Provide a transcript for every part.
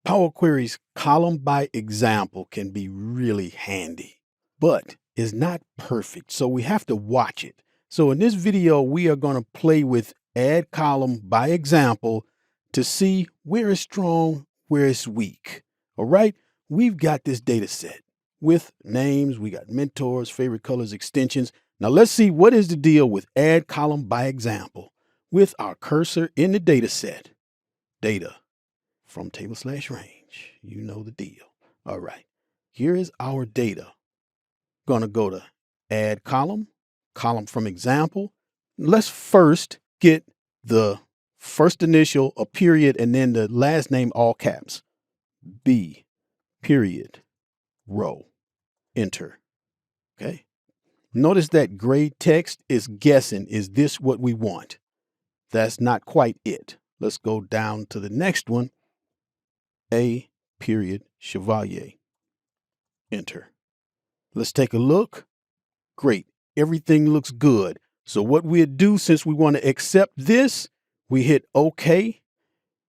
Power Query's column by example can be really handy, but is not perfect, so we have to watch it. So in this video, we are going to play with add column by example to see where it's strong, where it's weak. All right, we've got this data set with names, we got mentors, favorite colors, extensions. Now let's see what is the deal with add column by example with our cursor in the data set. Data from table/range. You know the deal. All right, here is our data. Going to go to add column, column from example. Let's first get the first initial, a period, and then the last name, all caps. B, period, row, enter. Okay. Notice that gray text is guessing, is this what we want? That's not quite it. Let's go down to the next one. A, period, Chevalier, enter. Let's take a look. Great. Everything looks good. So what we'll do, since we want to accept this, we hit OK.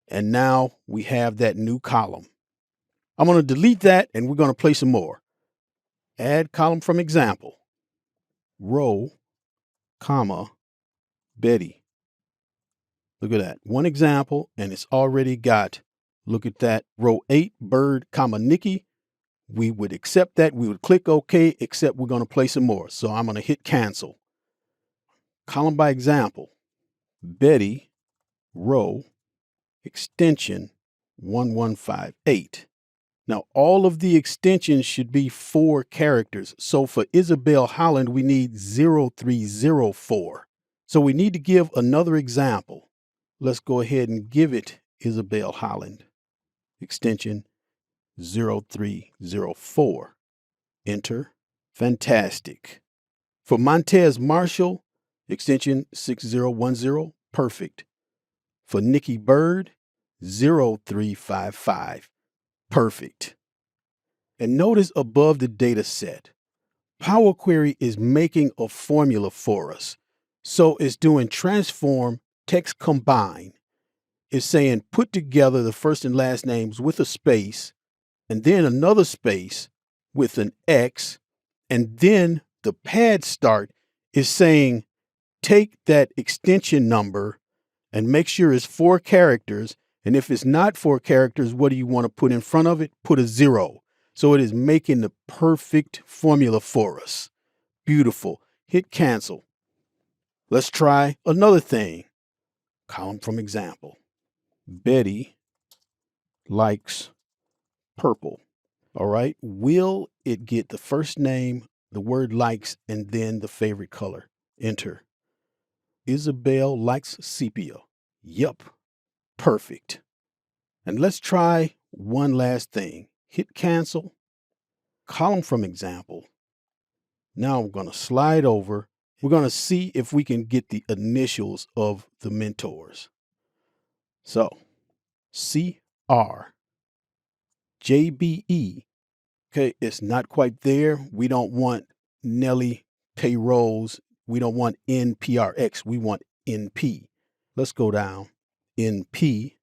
And now we have that new column. I'm going to delete that and we're going to play some more. Add column from example. Row, comma, Betty. Look at that. One example, and it's already got, look at that, row 8, bird, comma, Nikki. We would accept that. We would click OK, except we're going to play some more. So I'm going to hit cancel. Column by example. Betty, row, extension 1158. Now, all of the extensions should be 4 characters. So for Isabel Holland, we need 0304. So we need to give another example. Let's go ahead and give it Isabel Holland, extension 0304. Enter. Fantastic. For Montez Marshall, extension 6010. Perfect. For Nikki Bird, 0355. Perfect. And notice above the data set, Power Query is making a formula for us. So it's doing transform text combine. It's saying put together the first and last names with a space, and then another space with an X, and then the pad start is saying take that extension number and make sure it's 4 characters. And if it's not 4 characters, what do you want to put in front of it? Put a 0. So it is making the perfect formula for us. Beautiful. Hit cancel. Let's try another thing. Column from example. Betty likes purple. All right. Will it get the first name, the word likes, and then the favorite color? Enter. Isabel likes sepia. Yup. Perfect. And let's try one last thing. Hit cancel. Column from example. Now I'm going to slide over. We're going to see if we can get the initials of the mentors. So CR, JBE. Okay, it's not quite there. We don't want Nelly payrolls. We don't want NPRX. We want NP. Let's go down. NP.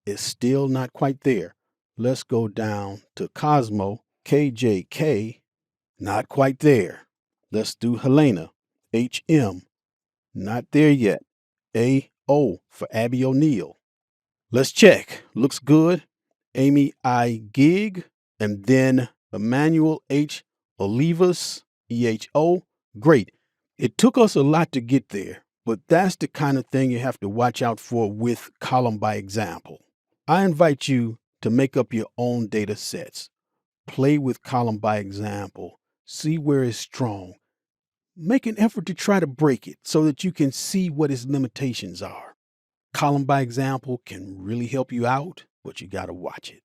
It's still not quite there. Let's go down to Cosmo. KJK. Not quite there. Let's do Helena. HM. Not there yet. AO for Abby O'Neill. Let's check. Looks good. Amy I. Gig. And then Emmanuel H. Olivas. EHO. Great. It took us a lot to get there, but that's the kind of thing you have to watch out for with column by example. I invite you to make up your own data sets. Play with column by example. See where it's strong. Make an effort to try to break it so that you can see what its limitations are. Column by example can really help you out, but you got to watch it.